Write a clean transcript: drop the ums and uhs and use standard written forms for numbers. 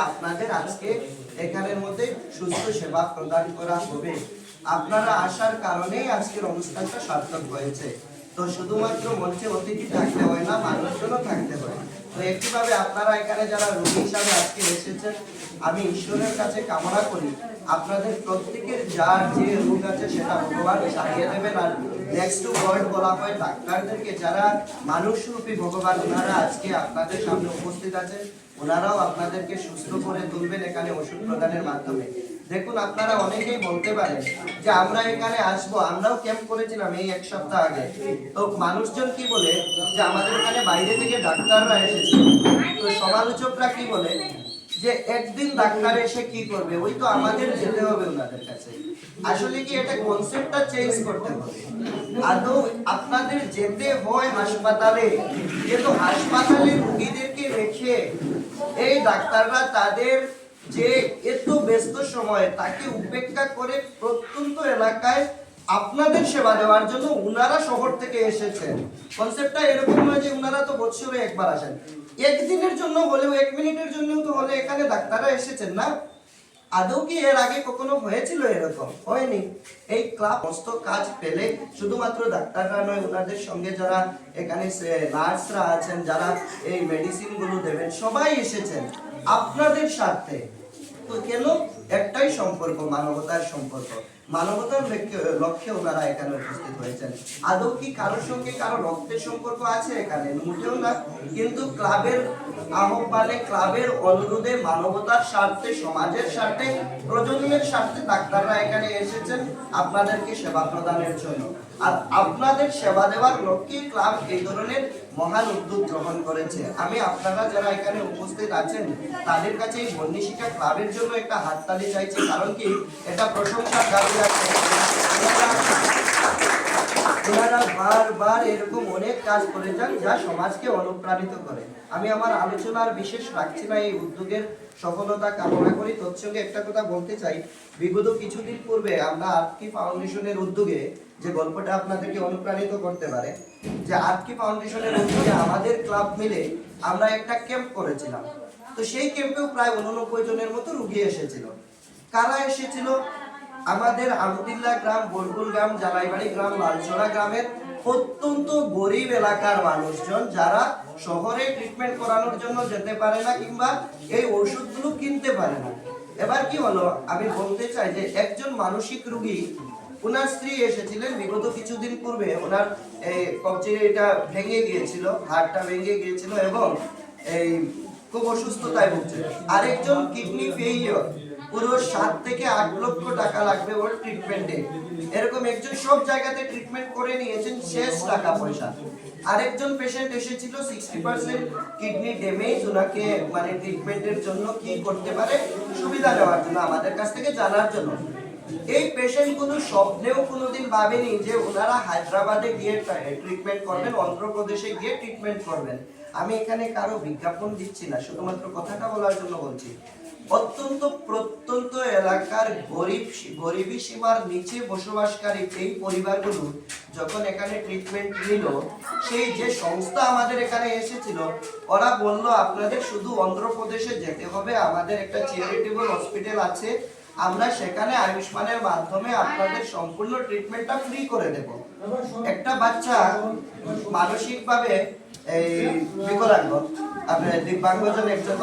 আপনাদের আজকে এখানের মধ্যে সুস্থ সেবা প্রদান করা হবে। আপনারা আসার কারণেই আজকের অনুষ্ঠানটা সার্থক হয়েছে। তো শুধুমাত্র মঞ্চে অতিথি থাকতে হয় না, মানুষজনও থাকতে হয়। তো একইভাবে আপনারা এখানে যারা রোগী হিসাবে আজকে এসেছেন, আমি ঈশ্বরের কাছে কামনা করি আপনাদের প্রত্যেকের যার যে রোগ আছে সেটা ভগবান সারিয়ে দেবেন। আর নেক্সট টু ওয়ার্ড বলা হয় ডাক্তারদেরকে, যারা মানুষরূপী ভগবান, ওনারা আজকে আপনাদের সামনে উপস্থিত আছেন, ওনারাও আপনাদেরকে সুস্থ করে তুলবেন এখানে ওষুধ প্রদানের মাধ্যমে। দেখুন, আপনারা অনেকেই বলতে পারেন যে আমরা এখানে আসবো, আমরাও ক্যাম্প করেছিলাম এই এক সপ্তাহ আগে। তো মানুষজন কি বলে যে আমাদের এখানে বাইরে থেকে ডাক্তাররা এসেছে, তো সমালোচকরা কি বলে যে একদিন ডাক্তার এসে কি করবে, ওই তো আমাদের যেতে হবে ওনাদের কাছে। আসলে কি এটা কনসেপ্টটা চেঞ্জ করতে হবে। আদৌ আপনাদের যেতে হয় হাসপাতালে, কিন্তু হাসপাতালে রোগীদেরকে রেখে এই ডাক্তাররা তাদের যে এত ব্যস্ত সময় তাকে উপেক্ষা করে প্রত্যন্ত এলাকায় আপনাদের সেবা দেওয়ার জন্য উনারা শহর থেকে এসেছেন। কনসেপ্টটা এরকম নয় যে উনারা তো বছরে একবার আসেন, একদিনের জন্য হলেও, 1 মিনিটের জন্য তো হলে এখানে ডাক্তাররা এসেছেন না। আদৌ কি এর আগে কখনো হয়েছিল এরকম? হয়নি। এই ক্লাব সমস্ত কাজ পেলে শুধুমাত্র ডাক্তাররা নয়, ওনাদের সঙ্গে যারা এখানে নার্সরা আছেন, যারা এই মেডিসিন গুলো দেবেন, সবাই এসেছেন আপনাদের সাথে। তো কেন? একটাই সম্পর্ক, মানবতার সম্পর্ক। মানবতার লক্ষ্যে ওনারা এখানে উপস্থিত হয়েছেন। আদৌ কি কারোর সঙ্গে কারো রক্তের সম্পর্ক আছে এখানে? মোটেও না। কিন্তু ক্লাবের আহ্বানে, ক্লাবের অনুরোধে, মানবতার স্বার্থে, সমাজের স্বার্থে, প্রজন্মের স্বার্থে ডাক্তাররা এখানে এসেছেন আপনাদেরকে সেবা প্রদানের জন্য। আর আপনাদের সেবা দেওয়ার লক্ষ্যে ক্লাব এই ধরনের মহান উদ্যোগ গ্রহণ করেছে। আমি আপনারা যারা এখানে উপস্থিত আছেন তাদের কাছে এই বন্নিশিক্ষা ক্লাবের জন্য একটা হাততালি চাইছি। কারণ কি, এটা প্রশংসার দাবি আছে। ওনারা বারবার এরকম অনেক কাজ করে যান যা সমাজকে অনুপ্রাণিত করে। আমি আমার আলোচনার বিশেষ রাখছি না, এই উদ্যোগের সফলতা কামনা করি। তৎসঙ্গে একটা কথা বলতে চাই, বিগত কিছুদিন পূর্বে আমরা আর্কি ফাউন্ডেশনের উদ্যোগে, যে গল্পটা আপনাদেরকে অনুপ্রাণিত করতে পারে, যে আর্কি ফাউন্ডেশনের উদ্যোগে আমাদের ক্লাব মিলে আমরা একটা ক্যাম্প করেছিলাম। তো সেই ক্যাম্পেও প্রায় 89 জনের মতো রোগী এসেছিল। কারা এসেছিল? আমাদের আমদিল্লা গ্রাম, বরগুল গ্রাম, জালাইবাড়ি গ্রাম, লালছড়া গ্রামের অত্যন্ত গরিব এলাকার মানুষজন, যারা শহরে ট্রিটমেন্ট করানোর জন্য যেতে পারে না কিংবা এই ওষুধগুলো কিনতে পারে না। এবার কি হলো, আমি বলতে চাই যে একজন মানসিক রোগী, ওনার স্ত্রী এসেছিলেন বিগত কিছুদিন পূর্বে। ওনার এই কবজিটা ভেঙে গিয়েছিল, হাড়টা ভেঙে গিয়েছিল এবং এই খুব অসুস্থতায় ভুগছে। আরেকজন কিডনি ফেইলিওর, পুরো 7 থেকে 8 লক্ষ টাকা লাগবে ওর ট্রিটমেন্টে। এরকম একজন সব জায়গাতে ট্রিটমেন্ট করে নিয়েছেন, শেষ টাকা পয়সা। আরেকজন পেশেন্ট এসেছিল 60% কিডনি ড্যামেজ, ওনাকে মানে ট্রিটমেন্টের জন্য কি করতে পারে সুবিধা নেওয়ার জন্য, আমাদের কাছ থেকে জানার জন্য। এই পেশেন্টগুলো স্বপ্নেও কোনোদিন ভাবেনি যে ওনারা হায়দ্রাবাদে গিয়ে ট্রিটমেন্ট করবেন, অন্ধ্রপ্রদেশে গিয়ে ট্রিটমেন্ট করবেন। আমি এখানে কারো বিজ্ঞাপন দিচ্ছি না, শুধুমাত্র কথাটা বলার জন্য বলছি। অত্যন্ত প্রত্যন্ত এলাকার গরিবী সীমার নিচে বসবাসকারী এই পরিবারগুলো যখন এখানে ট্রিটমেন্ট নিল, সেই যে সংস্থা আমাদের এখানে এসেছিল, ওরা বলল আপনাদের শুধু অন্ধ্রপ্রদেশে যেতে হবে, আমাদের একটা চ্যারিটেবল হসপিটাল আছে, আমরা সেখানে আয়ুষ্মানের মাধ্যমে আপনাদের সম্পূর্ণ ট্রিটমেন্টটা ফ্রি করে দেব। একটা বাচ্চা মানসিকভাবে এই বিকলাঙ্গ, আপনার দিব্যাঙ্গজন একজন